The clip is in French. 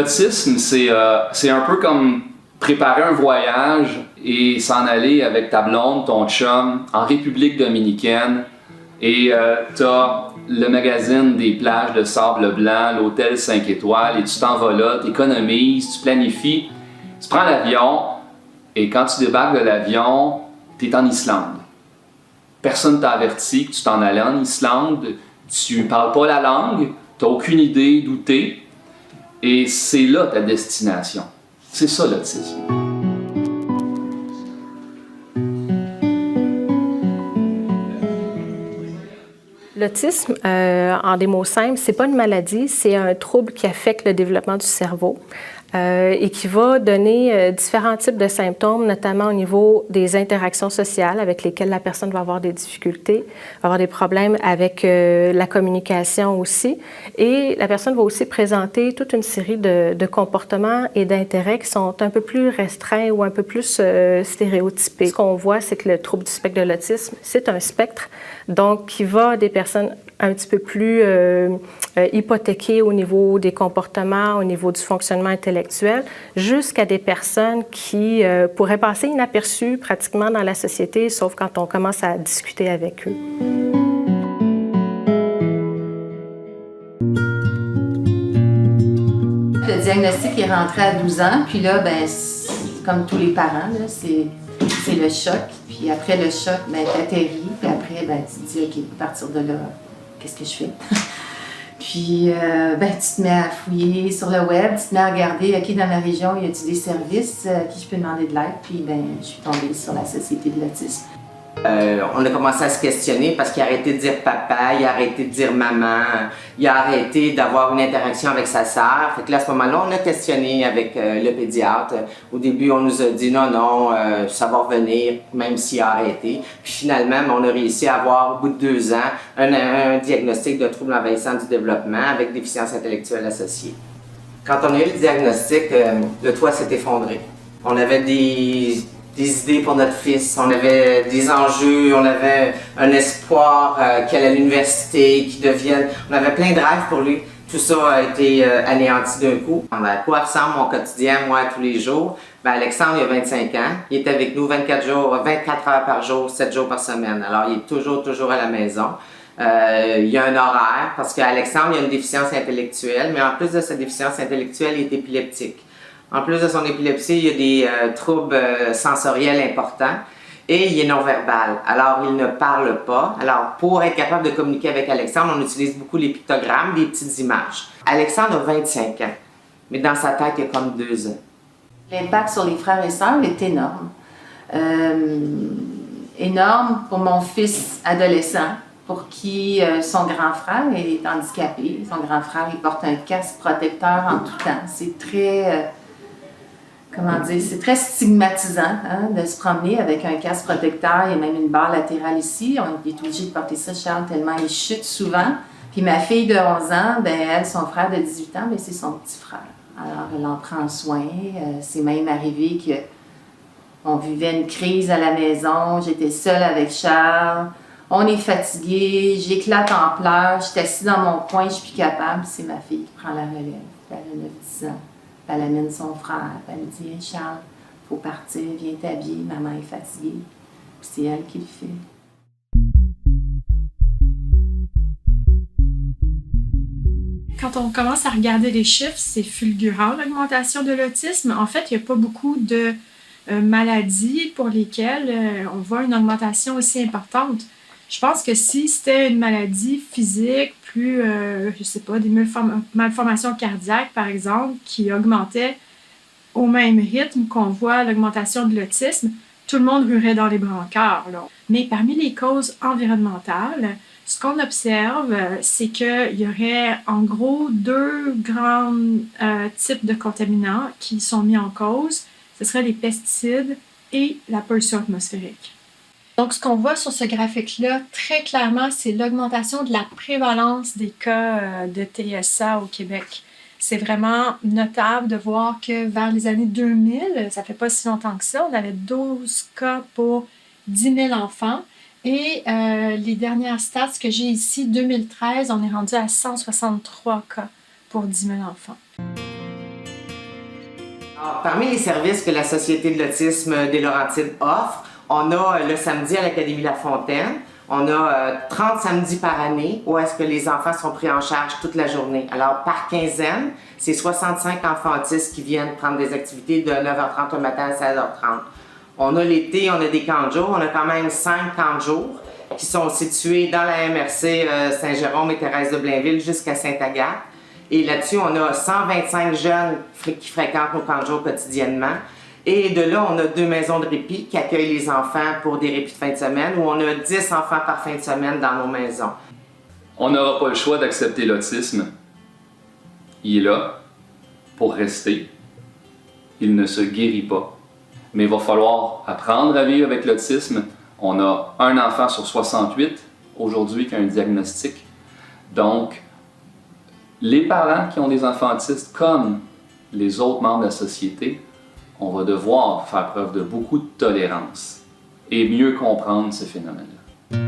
L'autisme, c'est un peu comme préparer un voyage et s'en aller avec ta blonde, ton chum, en République dominicaine. Et t'as le magazine des plages de sable blanc, l'hôtel 5 étoiles, et tu t'en vas là, t'économises, tu planifies, tu prends l'avion, et quand tu débarques de l'avion, t'es en Islande. Personne t'a averti que tu t'en allais en Islande, tu parles pas la langue, t'as aucune idée d'où t'es, et c'est là ta destination. C'est ça l'autisme. L'autisme, en des mots simples, c'est pas une maladie, c'est un trouble qui affecte le développement du cerveau et qui va donner différents types de symptômes, notamment au niveau des interactions sociales avec lesquelles la personne va avoir des difficultés, va avoir des problèmes avec la communication aussi. Et la personne va aussi présenter toute une série de comportements et d'intérêts qui sont un peu plus restreints ou un peu plus stéréotypés. Ce qu'on voit, c'est que le trouble du spectre de l'autisme, c'est un spectre, donc qui va des personnes un petit peu plus hypothéquées au niveau des comportements, au niveau du fonctionnement intellectuel, jusqu'à des personnes qui pourraient passer inaperçues pratiquement dans la société, sauf quand on commence à discuter avec eux. Le diagnostic est rentré à 12 ans, puis là, ben, comme tous les parents, là, c'est le choc. Puis après le choc, ben, t'atterris, puis après, ben, tu te dis, OK, à partir de là, qu'est-ce que je fais? Puis, ben, tu te mets à fouiller sur le web, tu te mets à regarder, OK, dans ma région, y a-t-il des services à qui je peux demander de l'aide? Puis, ben, je suis tombée sur la Société de l'autisme. On a commencé à se questionner parce qu'il a arrêté de dire papa, il a arrêté de dire maman, il a arrêté d'avoir une interaction avec sa sœur. Fait que là, à ce moment-là, on a questionné avec le pédiatre. Au début, on nous a dit non, ça va revenir, même s'il a arrêté. Puis finalement, on a réussi à avoir, au bout de 2 ans, un diagnostic de trouble envahissant du développement avec déficience intellectuelle associée. Quand on a eu le diagnostic, le toit s'est effondré. On avait des idées pour notre fils, on avait des enjeux, on avait un espoir qu'il aille à l'université, qu'il devienne... On avait plein de rêves pour lui. Tout ça a été anéanti d'un coup. À quoi ressemble mon quotidien, moi, tous les jours? Ben, Alexandre, il a 25 ans. Il est avec nous 24 heures par jour, 7 jours par semaine. Alors, il est toujours à la maison. Il y a un horaire, parce qu'Alexandre, il a une déficience intellectuelle, mais en plus de sa déficience intellectuelle, il est épileptique. En plus de son épilepsie, il y a des troubles sensoriels importants et il est non-verbal. Alors, il ne parle pas. Alors, pour être capable de communiquer avec Alexandre, on utilise beaucoup les pictogrammes, des petites images. Alexandre a 25 ans, mais dans sa tête, il y a comme 2 ans. L'impact sur les frères et sœurs est énorme. Énorme pour mon fils adolescent, pour qui son grand frère est handicapé. Son grand frère, il porte un casque protecteur en tout temps. C'est très... c'est très stigmatisant hein, de se promener avec un casque protecteur. Il y a même une barre latérale ici. On est obligé de porter ça, Charles, tellement il chute souvent. Puis ma fille de 11 ans, ben elle, son frère de 18 ans, ben c'est son petit frère. Alors, elle en prend soin. C'est même arrivé qu'on vivait une crise à la maison. J'étais seule avec Charles. On est fatigué. J'éclate en pleurs. Je suis assise dans mon coin. Je suis plus capable. C'est ma fille qui prend la relève. Elle a 9-10 ans. Elle amène son frère, elle me dit hey Charles, il faut partir, viens t'habiller, maman est fatiguée. Puis c'est elle qui le fait. Quand on commence à regarder les chiffres, c'est fulgurant l'augmentation de l'autisme. En fait, il n'y a pas beaucoup de maladies pour lesquelles on voit une augmentation aussi importante. Je pense que si c'était une maladie physique, plus, je sais pas, des malformations cardiaques, par exemple, qui augmentaient au même rythme qu'on voit l'augmentation de l'autisme, tout le monde ruerait dans les brancards, là. Mais parmi les causes environnementales, ce qu'on observe, c'est qu'il y aurait en gros 2 grands types de contaminants qui sont mis en cause. Ce seraient les pesticides et la pollution atmosphérique. Donc, ce qu'on voit sur ce graphique-là, très clairement, c'est l'augmentation de la prévalence des cas de TSA au Québec. C'est vraiment notable de voir que vers les années 2000, ça fait pas si longtemps que ça, on avait 12 cas pour 10 000 enfants. Et les dernières stats que j'ai ici, 2013, on est rendu à 163 cas pour 10 000 enfants. Alors, parmi les services que la Société de l'autisme des Laurentides offre, on a le samedi à l'Académie La Fontaine. On a 30 samedis par année où est-ce que les enfants sont pris en charge toute la journée. Alors, par quinzaine, c'est 65 enfants autistes qui viennent prendre des activités de 9h30 au matin à 16h30. On a l'été, on a des camps de jour. On a quand même 5 camps de jour qui sont situés dans la MRC Saint-Jérôme et Thérèse de Blainville jusqu'à Sainte-Agathe. Et là-dessus, on a 125 jeunes qui fréquentent nos camps de jour quotidiennement. Et de là, on a 2 maisons de répit qui accueillent les enfants pour des répits de fin de semaine, où on a 10 enfants par fin de semaine dans nos maisons. On n'aura pas le choix d'accepter l'autisme. Il est là pour rester. Il ne se guérit pas. Mais il va falloir apprendre à vivre avec l'autisme. On a un enfant sur 68 aujourd'hui qui a un diagnostic. Donc, les parents qui ont des enfants autistes, comme les autres membres de la société, on va devoir faire preuve de beaucoup de tolérance et mieux comprendre ce phénomène-là.